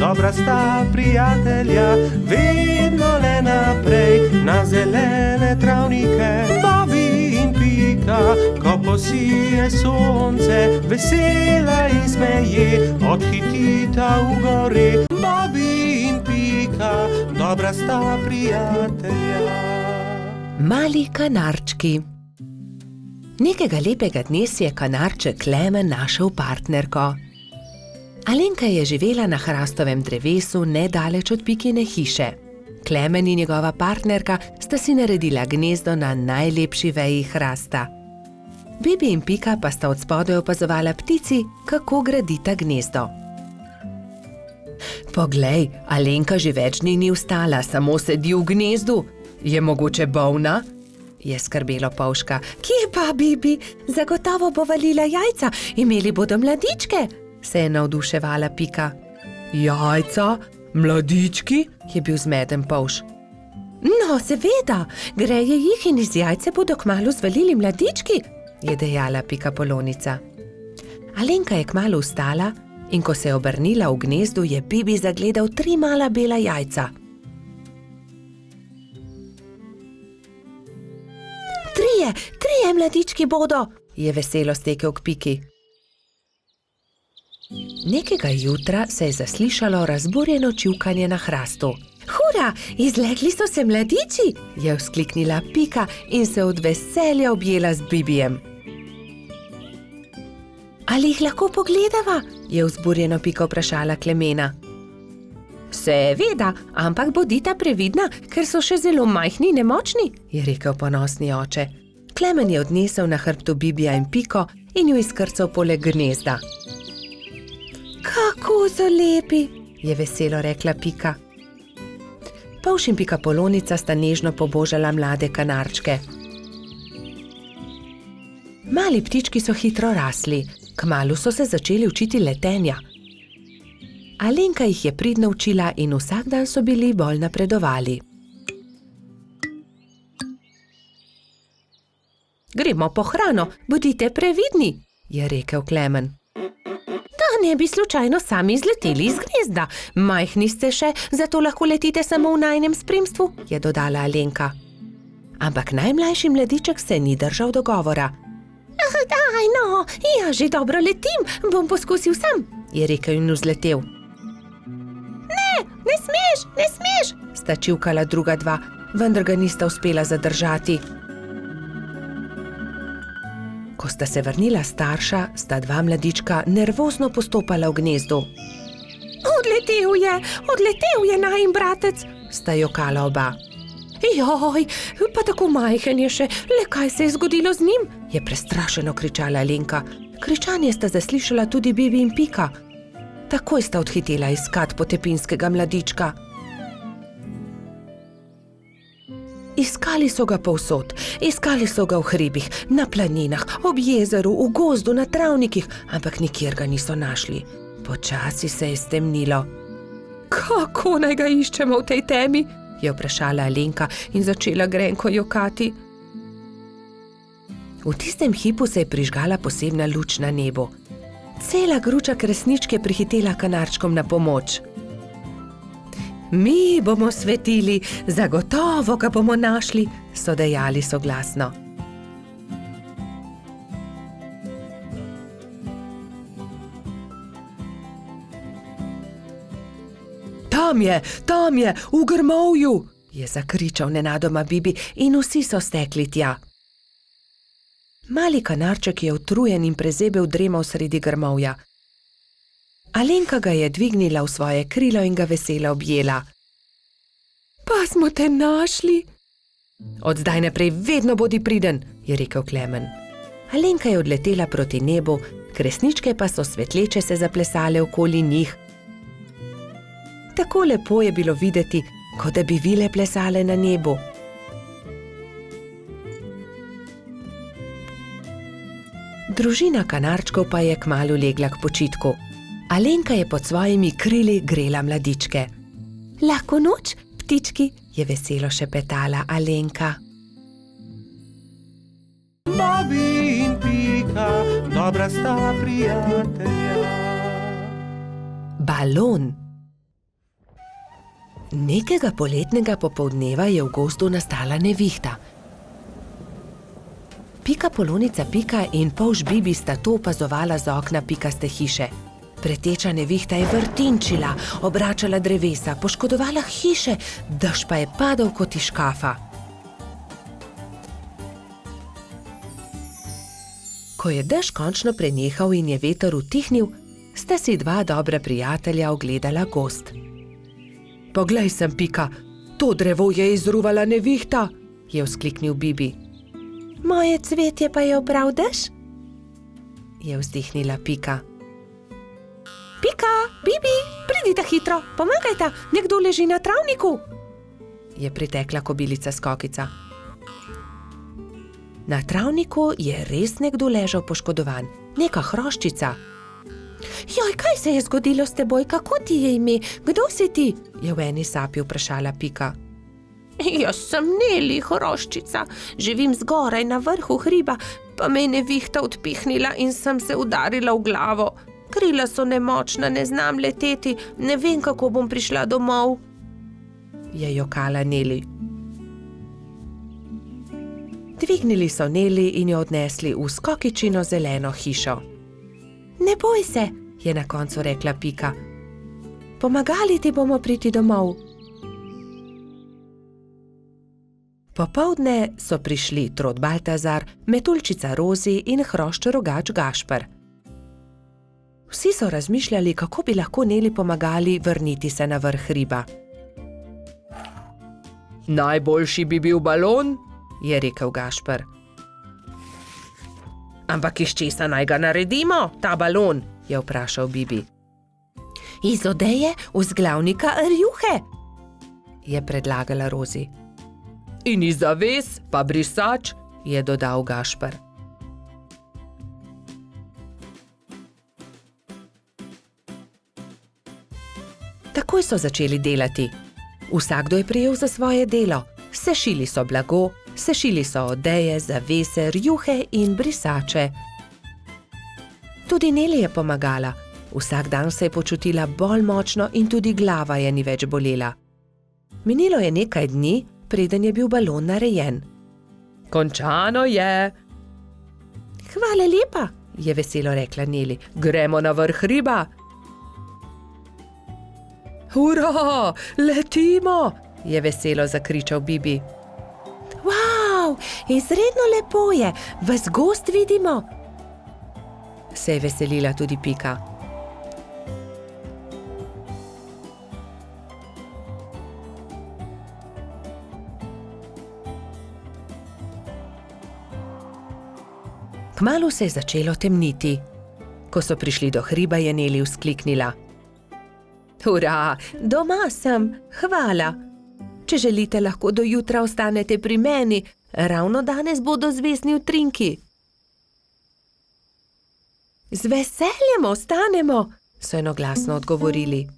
dobra sta prijatelja, vedno le naprej na zelene travnike. Bobby in Pika, ko posije sonce, vesela in smeje, odhitita v gori. Bobby in Pika, dobra sta prijatelja. Mali kanarčki. Nekega lepega dne si je kanarček Klemen našel partnerko. Alenka je živela na hrastovem drevesu nedaleč od Pikine hiše. Klemen in njegova partnerka sta si naredila gnezdo na najlepši veji hrasta. Bibi in Pika pa sta od spodaj opazovala ptici, kako gradita gnezdo. Poglej, Alenka že več dni ni vstala, samo sedi v gnezdu. Je mogoče bolna? Je skrbelo Polžka. Kje pa, Bibi? Zagotovo bo valila jajca, imeli bodo mladičke, se je navduševala Pika. Jajca? Mladički? Je bil zmeden Polž. No, seveda, greje jih in iz jajce bodo kmalu zvalili mladički, je dejala Pika Polonica. Alenka je kmalu vstala in ko se je obrnila v gnezdu, je Bibi zagledal 3 mala bela jajca. Trije mladički bodo, je veselo stekel k Piki. Nekega jutra se je zaslišalo razburjeno čivkanje na hrastu. Hura, izlegli so se mladiči, je vzkliknila Pika in se od veselja objela z Bibijem. Ali jih lahko pogledava? Je vzburjeno Pika vprašala Klemena. Seveda, ampak bodita previdna, ker so še zelo majhni in nemočni, je rekel ponosni oče. Klemen je odnesel na hrbtu Bibija in Piko in ju izkrcal poleg gnezda. Kako so lepi, je veselo rekla Pika. Polž in Pika Polonica sta nežno pobožala mlade kanarčke. Mali ptički so hitro rasli, kmalu so se začeli učiti letenja. Alenka jih je pridno učila in vsak dan so bili bolj napredovali. Gremo po hrano, bodite previdni, je rekel Klemen. Da ne bi slučajno sami izleteli iz gnezda. Majhni ste še, zato lahko letite samo v najinem spremstvu, je dodala Alenka. Ampak najmlajši mladiček se ni držal dogovora. Daj no, ja že dobro letim, bom poskusil sam, je rekel in vzletel. Ne smeš, sta čivkala druga dva, vendar ga nista uspela zadržati. Ko sta se vrnila starša, sta 2 mladička nervozno postopala v gnezdu. Odletel je najin bratec, sta jokala oba. Joj, pa tako majhen je še, le kaj se je zgodilo z njim, je prestrašeno kričala Alenka. Kričanje sta zaslišala tudi Bibi in Pika. Takoj sta odhitela iskat potepinskega mladička. Iskali so ga povsod, iskali so ga v hribih, na planinah, ob jezeru, v gozdu, na travnikih, ampak nikjer ga niso našli. Počasi se je stemnilo. Kako naj ga iščemo v tej temi? Je vprašala Alenka in začela grenko jokati. V tistem hipu se je prižgala posebna luč na nebu. Cela gruča kresničke prihitela kanarčkom na pomoč. Mi bomo svetili, zagotovo ga bomo našli, so dejali soglasno. Tam je, v grmovju, je zakričal nenadoma Bibi in vsi so stekli tja. Mali kanarček je utrujen in prezebel dremal sredi grmovja. Alenka ga je dvignila v svoje krilo in ga veselo objela. Pa smo te našli. Od zdaj naprej vedno bodi priden, je rekel Klemen. Alenka je odletela proti nebu, kresničke pa so svetleče se zaplesale okoli njih. Tako lepo je bilo videti, kot da bi vile plesale na nebu. Družina kanarčkov pa je kmalu legla k počitku. Alenka je pod svojimi krili grela mladičke. Lahko noč, ptički, je veselo šepetala Alenka. Bobby in Pika, dobra sta prijatelja. Balon. Nekega poletnega popoldneva je v gozdu nastala nevihta. Pika, Polonica Pika in polž Bibi sta to opazovala z okna pikaste hiše. Preteča nevihta je vrtinčila, obračala drevesa, poškodovala hiše, dež pa je padal kot iz škafa. Ko je dež končno prenehal in je veter utihnil, sta si dva dobra prijatelja ogledala gozd. Poglej sem, Pika, to drevo je izruvala nevihta, je vzkliknil Bibi. Moje cvetje pa je obral dež? Je vzdihnila Pika. Pika, Bibi, pridite hitro, pomagajta, nekdo leži na travniku, je pritekla kobilica Skokica. Na travniku je res nekdo ležal poškodovan, neka hroščica. Joj, kaj se je zgodilo s teboj, kako ti je ime, kdo si ti? Je v eni sapi vprašala Pika. Jaz sem Neli, hroščica, živim zgoraj na vrhu hriba, pa me je nevihta odpihnila in sem se udarila v glavo. Krila so nemočna, ne znam leteti, ne vem, kako bom prišla domov, je jokala Neli. Dvignili so Neli in jo odnesli v Skokičino zeleno hišo. Ne boj se, je na koncu rekla Pika. Pomagali ti bomo priti domov. Popoldne so prišli Trod Baltazar, Metuljčica Rozi in hrošč rogač Gašper. Vsi so razmišljali, kako bi lahko Neli pomagali vrniti se na vrh hriba. Najboljši bi bil balon, je rekel Gašper. Ampak iz česa naj ga naredimo, ta balon, je vprašal Bibi. Iz odeje vzglavnika rjuhe, je predlagala Rozi. In iz zaves pa brisač, je dodal Gašper. Takoj so začeli delati. Vsakdo je prijel za svoje delo. Sešili so blago, sešili so odeje, zavese, rjuhe in brisače. Tudi Neli je pomagala. Vsak dan se je počutila bolj močno in tudi glava je ni več bolela. Minilo je nekaj dni, preden je bil balon narejen. Končano je. Hvala lepa, je veselo rekla Neli. Gremo na vrh hriba. Hurra, letimo, je veselo zakričal Bibi. Wow, izredno lepo je, ves gozd vidimo, se je veselila tudi Pika. Kmalu se je začelo temniti. Ko so prišli do hriba, je Neli vzkliknila. Hurra, doma sem, hvala. Če želite, lahko do jutra ostanete pri meni, ravno danes bodo zvezdni utrinki. Z veseljem ostanemo, so enoglasno odgovorili.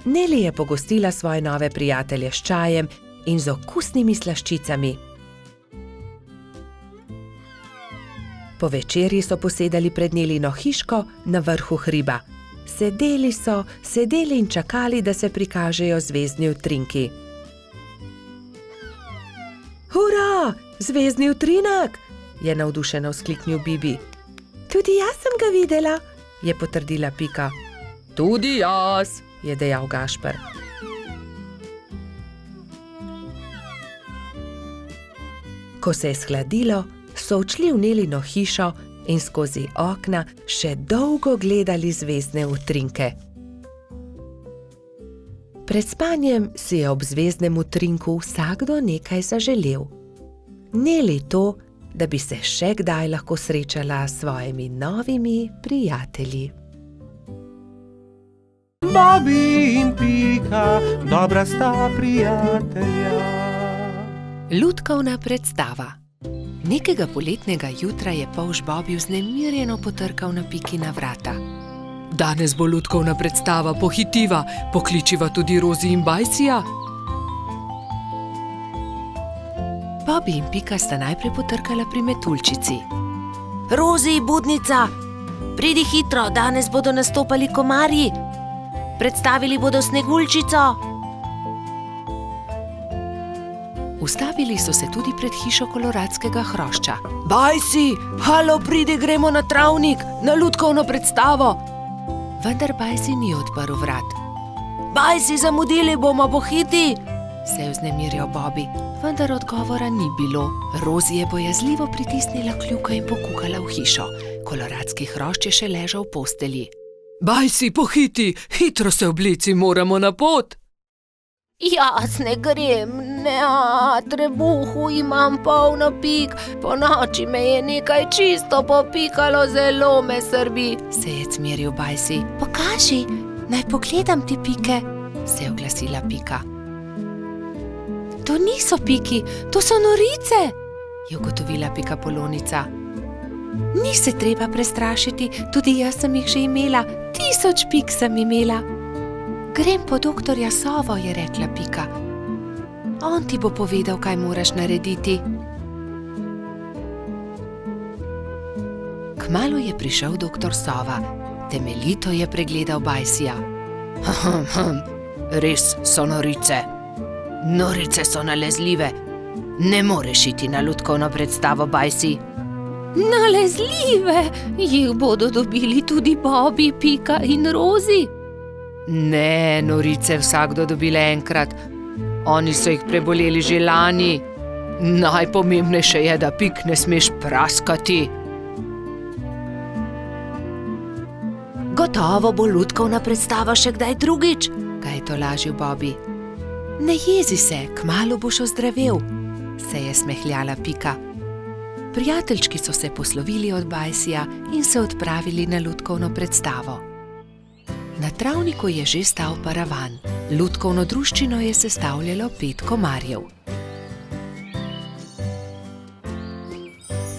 Neli je pogostila svoje nove prijatelje s čajem in z okusnimi slaščicami. Po večerji so posedali pred Nelino hiško na vrhu hriba. Sedeli in čakali, da se prikažejo zvezdni utrinki. Hurra, zvezdni utrinek, je navdušeno vzkliknil Bibi. Tudi jaz sem ga videla, je potrdila Pika. Tudi jaz, je dejal Gašper. Ko se je shladilo, so odšli v Nelino hišo in skozi okna še dolgo gledali zvezdne utrinke. Pred spanjem si je ob zvezdnem utrinku vsakdo nekaj zaželel. Neli to, da bi se še kdaj lahko srečala s svojimi novimi prijatelji. Bobby in Pika, dobra sta prijatelja. Lutkovna predstava. Nekega poletnega jutra je polž Bobby vznemirjeno potrkal na Pikina vrata. Danes bo lutkovna predstava, pohitiva, pokličiva tudi Rozi in Bajsija. Bobby in Pika sta najprej potrkala pri Metuljčici. Rozi, budnica, pridi hitro, danes bodo nastopali komarji. predstavili bodo Sneguljčico. Ustavili so se tudi pred hišo koloradskega hrošča. Bajsi, halo, pridi, gremo na travnik, na lutkovno predstavo. Vendar Bajsi ni odprl vrat. Bajsi, zamudili bomo, pohiti. Se je vznemirjal Bobby, vendar odgovora ni bilo. Rozi je bojazljivo pritisnila kljuko in pokukala v hišo. Koloradski hrošč je še ležal v postelji. Bajsi, pohiti, hitro se oblici, moramo na pot. Jaz ne grem, ne, trebuhu imam polno pik, po noči me je nekaj čisto popikalo, zelo me srbi. Se je cmeril Bajsi. Pokaži, naj pogledam ti pike, Se je oglasila Pika. to niso piki, to so norice. Je ugotovila Pikapolonica. Ni se treba prestrašiti, tudi jaz sem jih že imela, 1000 pik sem imela. Grem po doktorja Sovo, je rekla Pika. On ti bo povedal, kaj moraš narediti. Kmalu je prišel doktor Sova. Temeljito je pregledal Bajsija. Res so norice. Norice so nalezljive. Ne moreš iti na lutkovno predstavo, Bajsi. Nalezljive, jih bodo dobili tudi Bobby, Pika in Rozi. Ne, norice vsakdo dobile enkrat. Oni so jih preboleli že lani. Najpomembnejše je, da pik ne smeš praskati. Gotovo bo lutkovna predstava še kdaj drugič. Ga je tolažil Bobby. Ne jezi se, kmalu boš ozdravel, se je smehljala Pika. Prijateljčki so se poslovili od Bajsija in se odpravili na lutkovno predstavo. Na travniku je že stal paravan. Lutkovno druščino je sestavljalo 5 komarjev.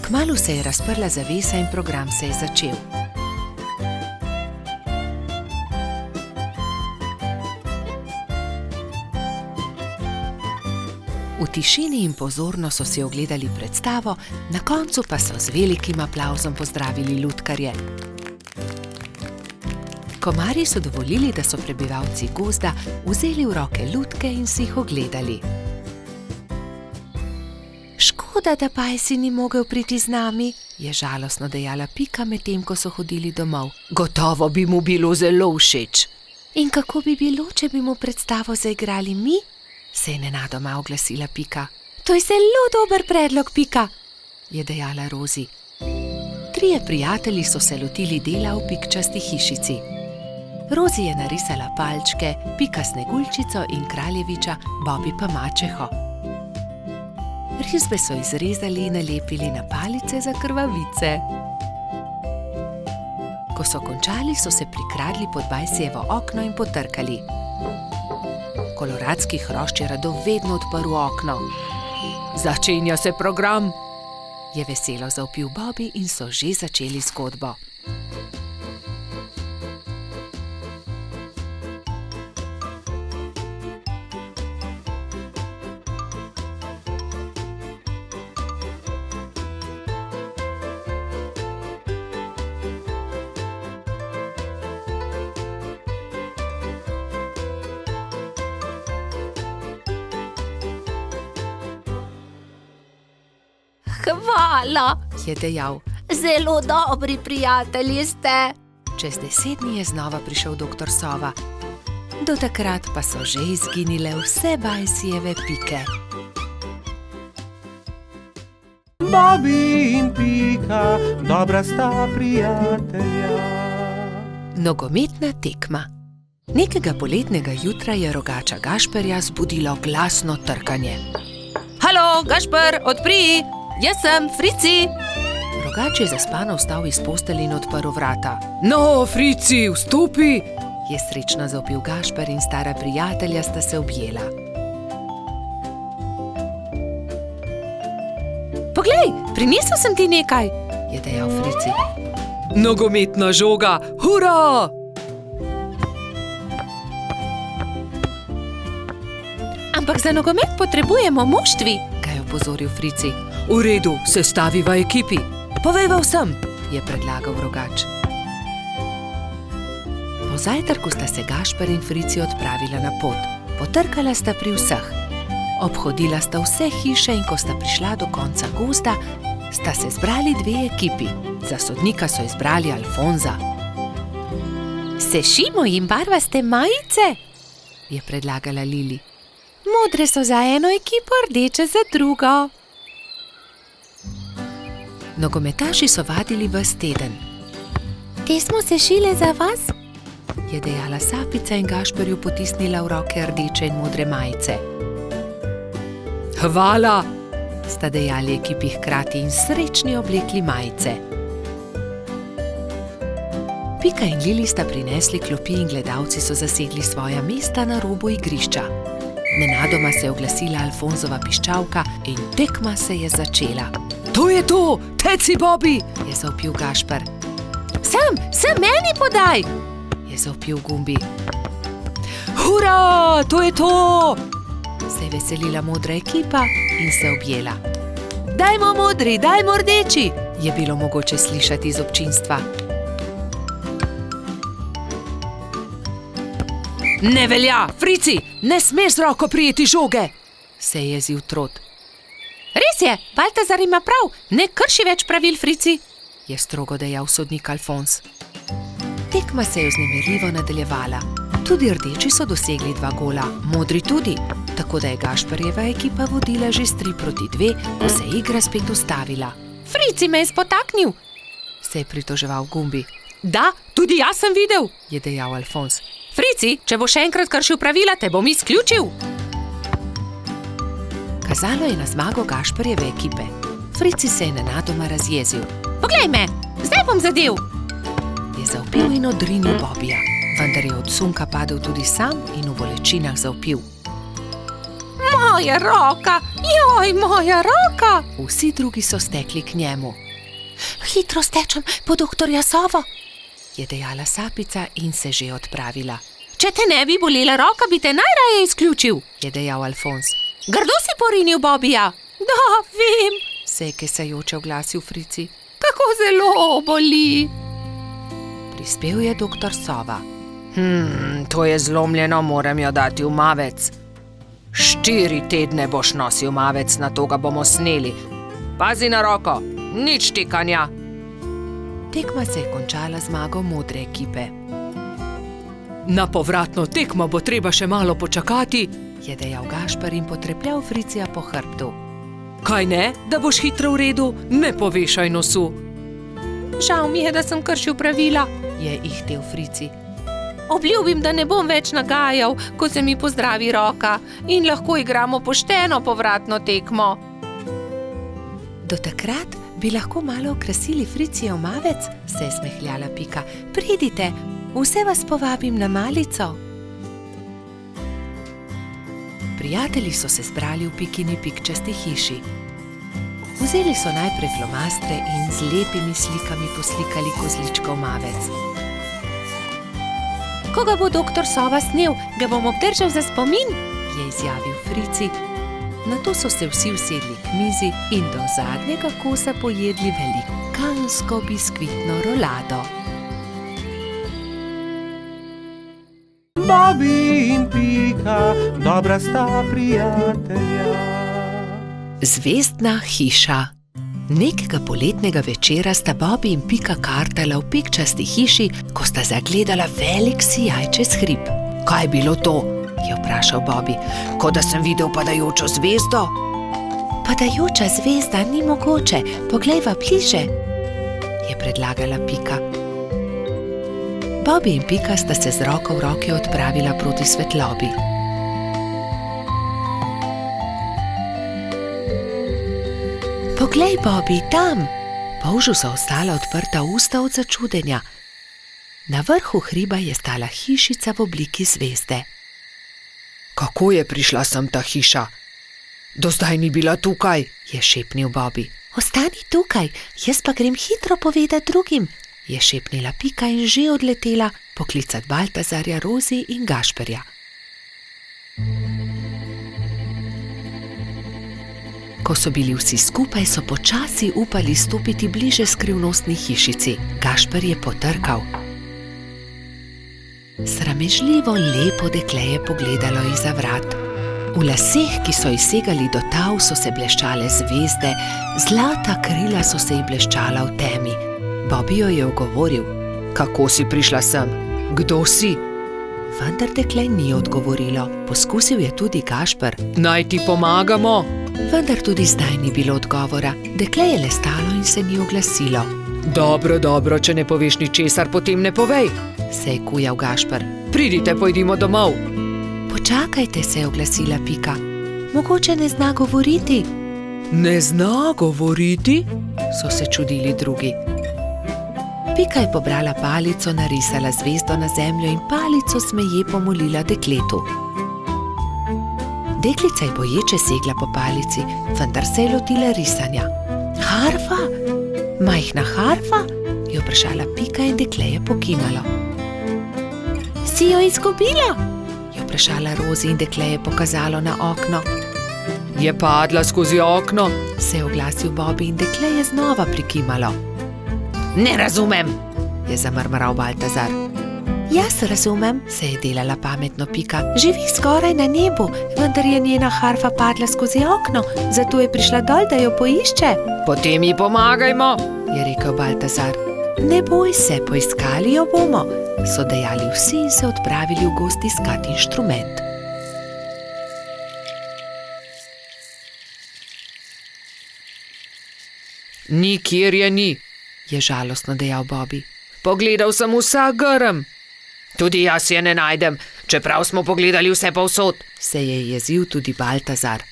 Kmalu se je razprla zavesa in program se je začel. V tišini in pozorno so si ogledali predstavo, na koncu pa so z velikim aplavzom pozdravili lutkarje. Komarji so dovolili, da so prebivalci gozda vzeli v roke lutke in si jih ogledali. Škoda, da Bajsi ni mogel priti z nami, je žalostno dejala Pika, medtem ko so hodili domov. Gotovo bi mu bilo zelo všeč. In kako bi bilo, če bi mu predstavo zaigrali mi? Se je nenadoma oglasila Pika. To je zelo dober predlog, Pika, je dejala Rozi. 3 prijatelji so se lotili dela v pikčasti hišici. Rozi je narisala palčke, Pika Sneguljčico in kraljeviča, Bobby pa mačeho. Risbe so izrezali in nalepili na palice za krvavice. Ko so končali, so se prikradli pod Bajsijevo okno in potrkali. Koloradski hrošč je rado vedno odprl okno. Začenja se program, je veselo zavpil Bobby in so že začeli zgodbo. Hvala, Je dejal. zelo dobri prijatelji ste. Čez 10 dni je znova prišel doktor Sova. Do takrat pa so že izginile vse Bajsijeve pike. Bobby in Pika, dobra sta prijatelja. Nogometna tekma. Nekega poletnega jutra je rogača Gašperja zbudilo glasno trkanje. Halo, Gašper, odpri! Jaz sem, Frici! Rogač je zaspano vstal iz postelje in odprl vrata. No, Frici, vstopi! Je srečno zavpil Gašper in stara prijatelja sta se objela. Poglej, prinesel sem ti nekaj, je dejal Frici. Nogometna žoga, hura! Ampak za nogomet potrebujemo moštvi. Ga je opozoril Frici. V redu, sestaviva ekipi. Povejva vsem, je predlagal rogač. Po zajtrku sta se Gašper in Frici odpravila na pot. Potrkala sta pri vseh. Obhodila sta vse hiše in ko sta prišla do konca gozda, sta se zbrali dve ekipi. Za sodnika so izbrali Alfonza. Sešimo jim barvaste majice, je predlagala Lili. modre so za eno ekipo, rdeče za drugo. Nogometaši so vadili ves teden. Te smo sešile za vas? Je dejala Sapica in Gašperju potisnila v roke rdeče in modre majice. Hvala, sta dejali ekipi hkrati in srečni oblekli majice. Pika in Lili sta prinesli klopi in gledalci so zasedli svoja mesta na robu igrišča. Nenadoma se je oglasila Alfonzova piščalka in tekma se je začela. To je to, teci Bobby, je zavpil Gašper. Sem meni podaj, je zavpil Gumbi. Hura, to je to, se je veselila modra ekipa in se objela. Dajmo modri, dajmo rdeči, je bilo mogoče slišati iz občinstva. Ne velja, Frici, ne smeš z roko prijeti žoge, se je jezil Trot. Res je, Baltazar ima prav, ne krši več pravil, Frici, je strogo dejal sodnik Alfons. Tekma se je vznemirljivo nadaljevala. Tudi rdeči so dosegli 2 gola, modri tudi, tako da je Gašperjeva ekipa vodila že s 3-2, ko se je igra spet ustavila. Frici me je spotaknil, se je pritoževal Gumbi. Da, tudi jaz sem videl, je dejal Alfons. Frici, če bo še enkrat kršil pravila, te bom izključil. Kazalo je na zmago Gašperjeve ekipe. Frici se je nenadoma razjezil. Poglej me, zdaj bom zadev, je zavpil in odrinil Bobija, vendar je od sunka padel tudi sam in v bolečinah zavpil. Moja roka, joj, moja roka. Vsi drugi so stekli k njemu. Hitro stečem po doktorja Sovo, je dejala Sapica in se že odpravila. Če te ne bi bolela roka, bi te najraje izključil, je dejal Alfons. Grdo si porinil Bobija. Da, vem, se je kesajoče oglasil Frici. Kako zelo boli. Prispel je doktor Sova. To je zlomljeno, moram jo dati v mavec. 4 tedne boš nosil mavec, na to ga bomo sneli. Pazi na roko, nič tikanja. Tekma se je končala zmago modre ekipe. Na povratno tekmo bo treba še malo počakati, je dejal Gašper in potrepljal Fricija po hrbtu. Kaj ne, da boš hitro v redu, ne povešaj nosu. Žal mi je, da sem kršil pravila, je ihtel Frici. Obljubim, da ne bom več nagajal, ko se mi pozdravi roka in lahko igramo pošteno povratno tekmo. Do takrat bi lahko malo okrasili Fricijev mavec, se je smehljala Pika. Pridite, vse vas povabim na malico. Prijatelji so se zbrali v Pikini pikčasti hiši. Vzeli so najprej flomastre in z lepimi slikami poslikali kozličkov mavec. Ko ga bo doktor Sova snel, ga bom obdržal za spomin, je izjavil Frici. Nato so se vsi usedli k mizi in do zadnjega kosa pojedli velikansko biskvitno rolado. Bobby in Pika, dobra sta prijatelja. Zvezdna hiša. Nekega poletnega večera sta Bobby in Pika kartala v pikčasti hiši, ko sta zagledala velik sijajčes hrib. Kaj je bilo to? Je vprašal Bobby. Kot da sem videl padajočo zvezdo. Padajoča zvezda ni mogoče, poglejva bliže, je predlagala Pika. Bobby in Pika sta se z roko v roki odpravila proti svetlobi. Poglej, Bobby, tam! Polžu so ostala odprta usta od začudenja. Na vrhu hriba je stala hišica v obliki zvezde. Kako je prišla sem ta hiša? Do zdaj ni bila tukaj, je šepnil Bobby. Ostani tukaj, jaz pa grem hitro povedati drugim, je šepnila Pika in že odletela poklicat Baltazarja, Rozi in Gašperja. Ko so bili vsi skupaj, so počasi upali stopiti bliže skrivnostni hišici. Gašper je potrkal. Sramežljivo lepo dekle je pogledalo izza vrat. V laseh, ki so ji segali do tav, so se bleščale zvezde, zlata krila so se ji bleščala v temi. Bobby jo je ogovoril: Kako si prišla sem? Kdo si? Vendar dekle ni odgovorilo. Poskusil je tudi Gašper: Naj ti pomagamo? Vendar tudi zdaj ni bilo odgovora. Dekle je le stalo in se ni oglasilo. Dobro, če ne poveš ničesar, potem ne povej, se je kujal Gašper. Pridite, pojdimo domov. Počakajte, se je oglasila Pika. Mogoče ne zna govoriti. Ne zna govoriti? So se čudili drugi. Pika je pobrala palico, narisala zvezdo na zemljo in palico smeje pomolila dekletu. Deklica je boječe segla po palici, vendar se je lotila risanja. Harfa? Majhna harfa? Je vprašala Pika in dekle je pokimalo. Si jo izgubila? Je vprašala Rozi in dekle je pokazalo na okno. Je padla skozi okno, se je oglasil Bobby in dekle je znova prikimalo. Ne razumem, je zamrmral Baltazar. Jaz razumem, se je delala pametno Pika. Živi skoraj na nebu, vendar je njena harfa padla skozi okno, zato je prišla dol, da jo poišče. Potem ji pomagajmo, je rekel Baltazar. Ne boj se, poiskali jo bomo, so dejali vsi in se odpravili v gozd iskat inštrument. Nikjer je ni, je žalostno dejal Bobby. Pogledal sem vsak grm. Tudi jaz je ne najdem, čeprav smo pogledali vse povsod, se je jezil tudi Baltazar.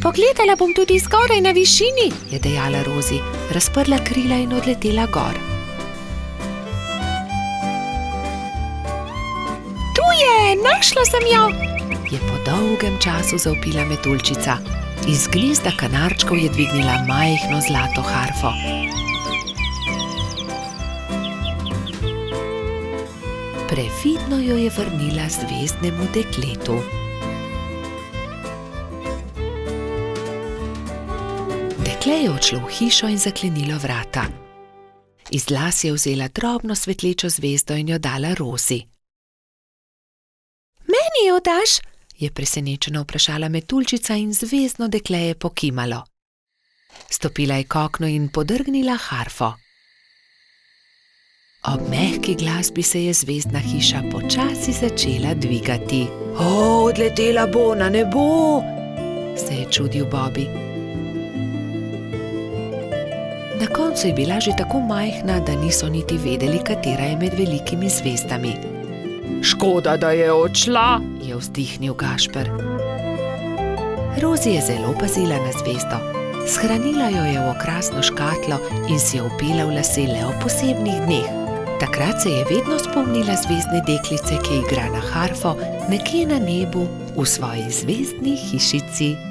Pogledala bom tudi zgoraj na višini, je dejala Rozi, razprla krila in odletela gor. Tu je, našla sem jo, je po dolgem času zavpila metuljčica. Iz gnezda kanarčkov je dvignila majhno zlato harfo. Previdno jo je vrnila zvezdnemu dekletu. Dekle je odšlo v hišo in zaklenilo vrata. Iz las je vzela drobno svetlečo zvezdo in jo dala Rozi. Meni jo daš? Je presenečeno vprašala metuljčica in zvezdno dekle je pokimalo. Stopila je k oknu in podrgnila harfo. Ob mehki glasbi se je zvezdna hiša počasi začela dvigati. Odletela bo na nebo, se je čudil Bobby. Na koncu je bila že tako majhna, da niso niti vedeli, katera je med velikimi zvezdami. Škoda, da je odšla, je vzdihnil Gašper. Rozi je zelo pazila na zvezdo. Shranila jo je v okrasno škatlo in si jo vpela v lase le ob posebnih dneh. Takrat se je vedno spomnila zvezdne deklice, ki igra na harfo nekje na nebu v svoji zvezdni hišici.